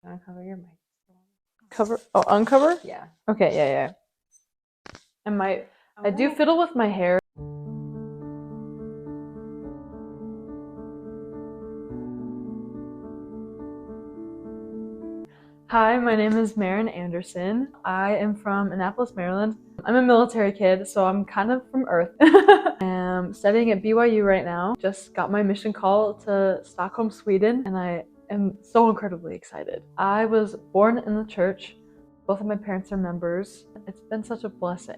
Want to cover your mic? Cover? Oh, uncover? Yeah. Okay, yeah. And I do fiddle with my hair. Hi, my name is Marin Anderson. I am from Annapolis, Maryland. I'm a military kid, so I'm kind of from Earth. I'm studying at BYU right now. Just got my mission call to Stockholm, Sweden, and I am so incredibly excited. I was born in the church. Both of my parents are members. It's been such a blessing.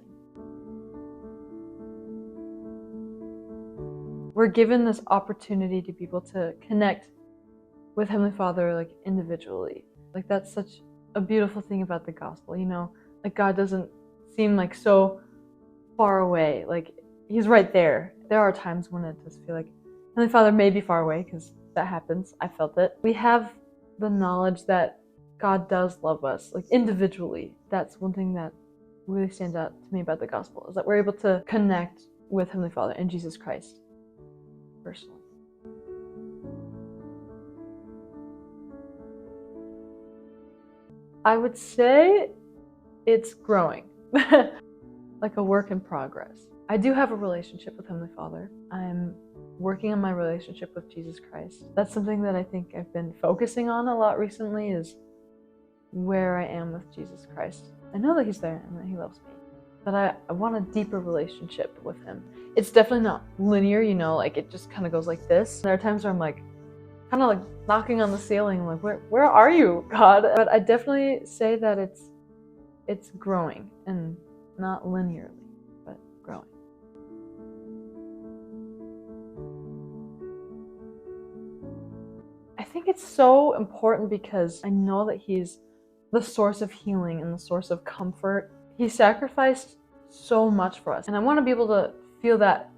We're given this opportunity to be able to connect with Heavenly Father, like, individually. Like, that's such a beautiful thing about the gospel, you know? Like, God doesn't seem like so far away. Like, He's right there. There are times when it does feel like Heavenly Father may be far away, because that happens. I felt it. We have the knowledge that God does love us, like, individually. That's one thing that really stands out to me about the gospel, is that we're able to connect with Heavenly Father and Jesus Christ personally. I would say it's growing, like a work in progress. I do have a relationship with Heavenly Father. I'm working on my relationship with Jesus Christ. That's something that I think I've been focusing on a lot recently, is where I am with Jesus Christ. I know that He's there and that He loves me, but I want a deeper relationship with Him. It's definitely not linear, you know, like it just kind of goes like this. There are times where I'm like, kind of like knocking on the ceiling, like, where are you, God? But I definitely say that it's growing, and not linearly, but growing. I think it's so important because I know that He's the source of healing and the source of comfort. He sacrificed so much for us, and I want to be able to feel that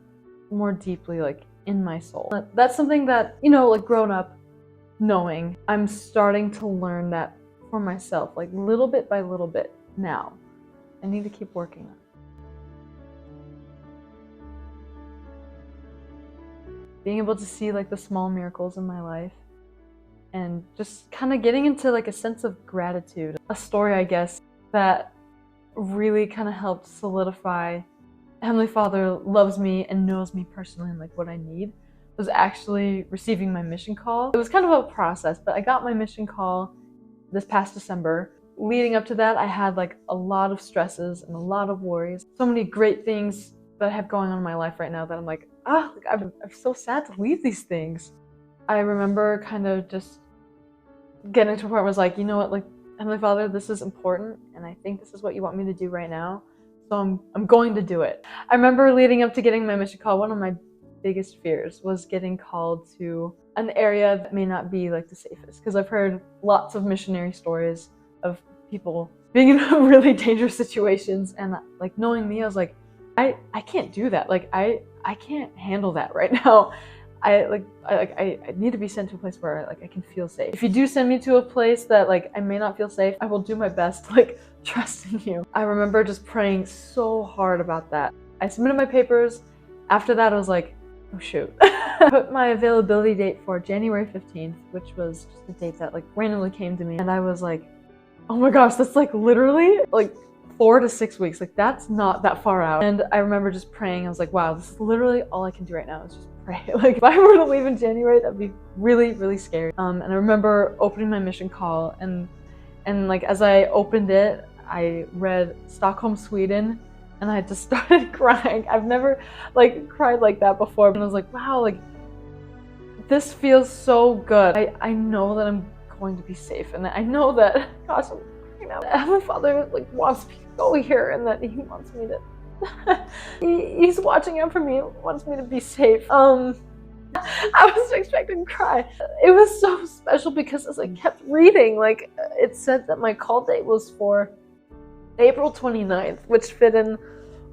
more deeply, like, in my soul. That's something that, you know, like, grown up knowing, I'm starting to learn that for myself, like, little bit by little bit now. I need to keep working on it. Being able to see, like, the small miracles in my life, and just kind of getting into, like, a sense of gratitude. A story, I guess, that really kind of helped solidify Heavenly Father loves me and knows me personally and, like, what I need, was actually receiving my mission call. It was kind of a process, but I got my mission call this past December. Leading up to that, I had, like, a lot of stresses and a lot of worries. So many great things that I have going on in my life right now that I'm like, I'm so sad to leave these things. I remember kind of just getting to a point where I was like, you know what, like, Heavenly Father, this is important, and I think this is what you want me to do right now, so I'm going to do it. I remember leading up to getting my mission call, one of my biggest fears was getting called to an area that may not be, like, the safest, because I've heard lots of missionary stories of people being in really dangerous situations, and, like, knowing me, I was like, I can't do that. Like, I can't handle that right now. I need to be sent to a place where, like, I can feel safe. If you do send me to a place that, like, I may not feel safe, I will do my best to, like, trust in you. I remember just praying so hard about that. I submitted my papers. After that, I was like, oh shoot. I put my availability date for January 15th, which was just a date that, like, randomly came to me, and I was like, oh my gosh, that's, like, literally, like, 4 to 6 weeks. Like, that's not that far out. And I remember just praying. I was like, wow, this is literally all I can do right now is just pray. Like, if I were to leave in January, that'd be really, really scary. And I remember opening my mission call, and like, as I opened it, I read Stockholm, Sweden, and I just started crying. I've never, like, cried like that before. And I was like, wow, like, this feels so good. I know that I'm going to be safe, and I know that, gosh, Heavenly Father, like, wants me to go here, and that He wants me to He's watching out for me, wants me to be safe. I was expecting to cry. It was so special because as I kept reading, like, it said that my call date was for April 29th, which fit in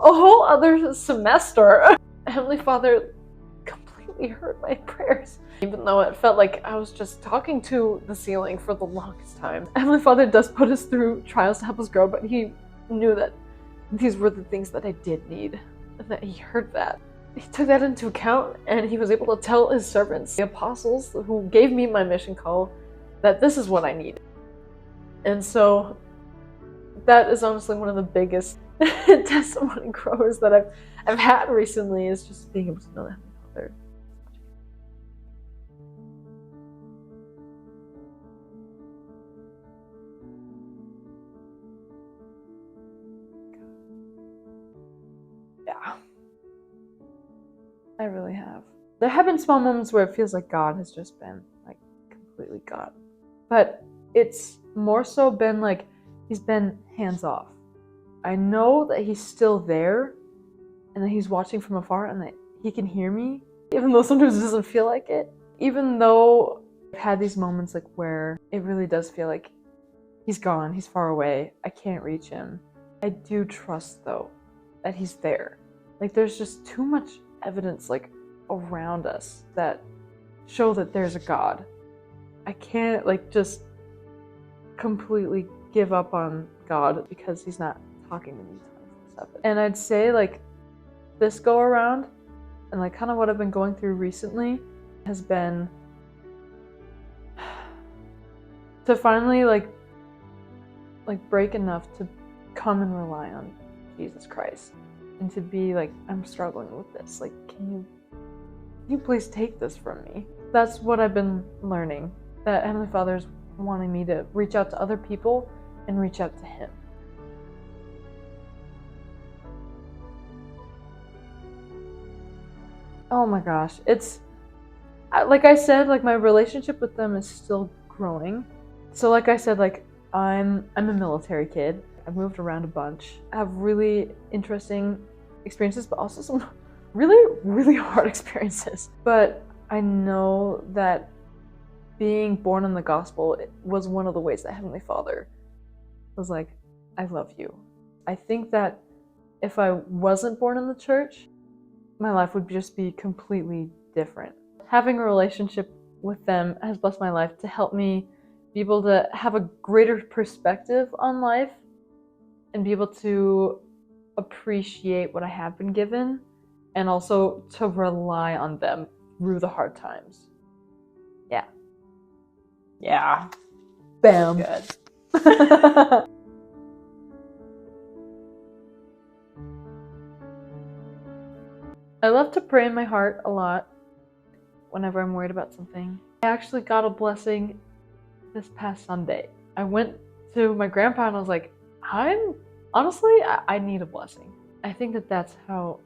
a whole other semester. Heavenly Father completely heard my prayers, even though it felt like I was just talking to the ceiling for the longest time. Heavenly Father does put us through trials to help us grow, but He knew that these were the things that I did need, and that He heard that. He took that into account, and He was able to tell His servants, the apostles who gave me my mission call, that this is what I needed. And so that is honestly one of the biggest testimony growers that I've had recently, is just being able to know that Heavenly Father. Yeah, I really have. There have been small moments where it feels like God has just been like completely gone, but it's more so been like he's been hands off. I know that he's still there and that he's watching from afar and that he can hear me, even though sometimes it doesn't feel like it. Even though I've had these moments like where it really does feel like he's gone, he's far away, I can't reach him. I do trust though that he's there. Like there's just too much evidence like around us that show that there's a God. I can't like just completely give up on God because he's not talking to me 24/7. And I'd say like this go around and like kind of what I've been going through recently has been to finally like break enough to come and rely on Jesus Christ and to be like, I'm struggling with this, like can you please take this from me? That's what I've been learning, that Heavenly Father is wanting me to reach out to other people and reach out to him. Oh my gosh, it's like I said, like my relationship with them is still growing. So like I said, like I'm a military kid. I've moved around a bunch. I have really interesting experiences, but also some really hard experiences. But I know that being born in the gospel was one of the ways that Heavenly Father was like, I love you. I think that if I wasn't born in the church, my life would just be completely different. Having a relationship with them has blessed my life to help me be able to have a greater perspective on life and be able to appreciate what I have been given and also to rely on them through the hard times. Yeah. Yeah. Bam. Good. I love to pray in my heart a lot whenever I'm worried about something. I actually got a blessing this past Sunday. I went to my grandpa and I was like, I need a blessing. I think that that's how,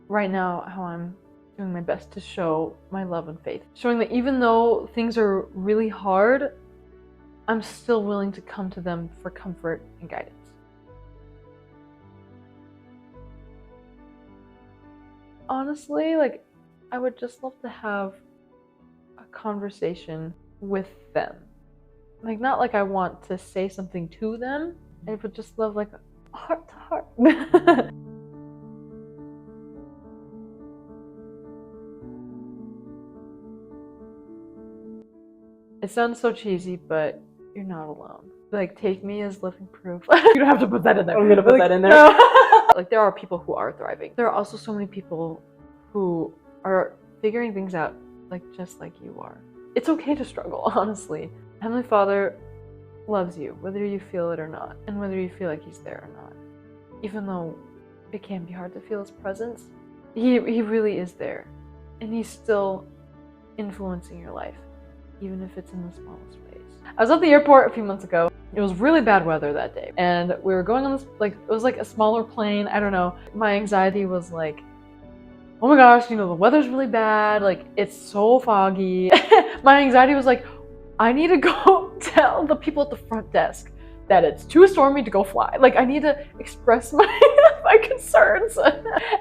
right now, how I'm doing my best to show my love and faith. Showing that even though things are really hard, I'm still willing to come to them for comfort and guidance. Honestly, like, I would just love to have a conversation with them. Like, not like I want to say something to them. I would just love like a heart to heart. It sounds so cheesy, but you're not alone. Like, take me as living proof. You don't have to put that in there. I'm gonna put that in there. No. Like, there are people who are thriving. There are also so many people who are figuring things out, like just like you are. It's okay to struggle, honestly. Heavenly Father loves you, whether you feel it or not, and whether you feel like he's there or not. Even though it can be hard to feel his presence, he really is there. And he's still influencing your life, even if it's in the smallest ways. I was at the airport a few months ago. It was really bad weather that day. And we were going on this, like, it was like a smaller plane. I don't know. My anxiety was like, oh my gosh, the weather's really bad. Like, it's so foggy. My anxiety was like, I need to go tell the people at the front desk that it's too stormy to go fly. Like, I need to express my concerns.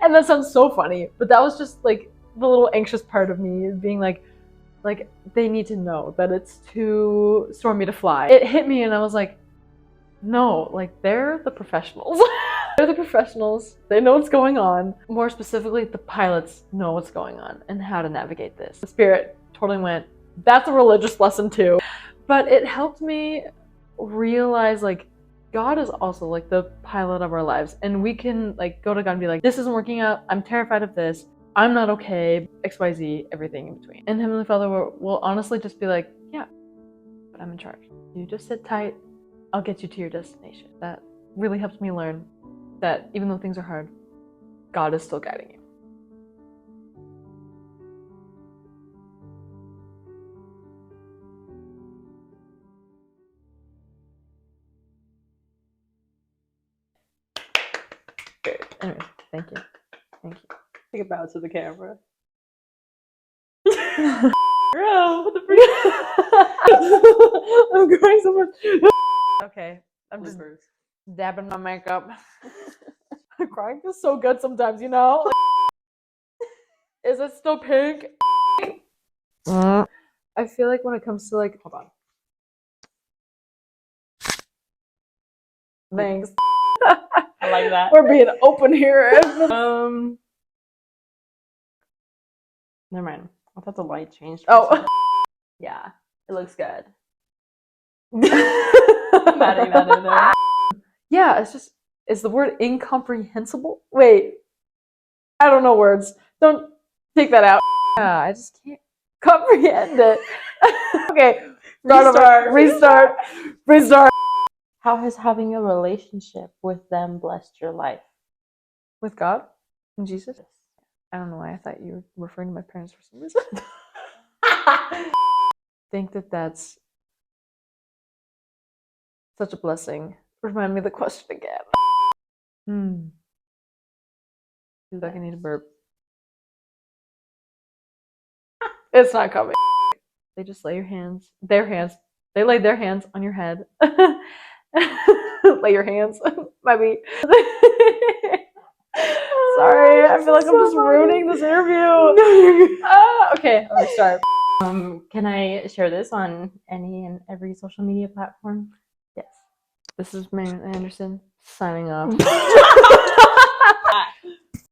And that sounds so funny, but that was just like the little anxious part of me being like they need to know that it's too stormy to fly. It hit me and I was like, no, like they're the professionals. They're the professionals. They know what's going on. More specifically, the pilots know what's going on and how to navigate this. The Spirit totally went, that's a religious lesson too. But it helped me realize like God is also like the pilot of our lives, and we can like go to God and be like, this isn't working out. I'm terrified of this. I'm not okay. XYZ, everything in between. And Heavenly Father will honestly just be like, yeah, I'm in charge. You just sit tight. I'll get you to your destination. That really helps me learn that even though things are hard, God is still guiding you. Great. Anyway, thank you. Thank you. Take a bow to the camera. Bro, what the freak? I'm crying so much. Okay, I'm just Bloopers. dabbing my makeup. Crying feels so good sometimes, you know? Like, is it still pink? I feel like when it comes to like, hold on. Thanks. I like that. We're being open here. Never mind. I thought the light changed. Oh. Yeah, it looks good. Maddie, there. Yeah, it's just, is the word incomprehensible? Wait, I don't know words. Don't take that out. Yeah, I just can't comprehend it. Okay, restart. How has having a relationship with them blessed your life? With God and Jesus? I don't know why I thought you were referring to my parents for some reason. I think that that's such a blessing. Remind me of the question again. Feels like I need a burp. It's not coming. They just lay they lay their hands on your head. Lay your hands. Maybe. Sorry, I feel like I'm just ruining this interview. Okay, I'll restart. Can I share this on any and every social media platform? Yes. This is Marin Anderson signing off.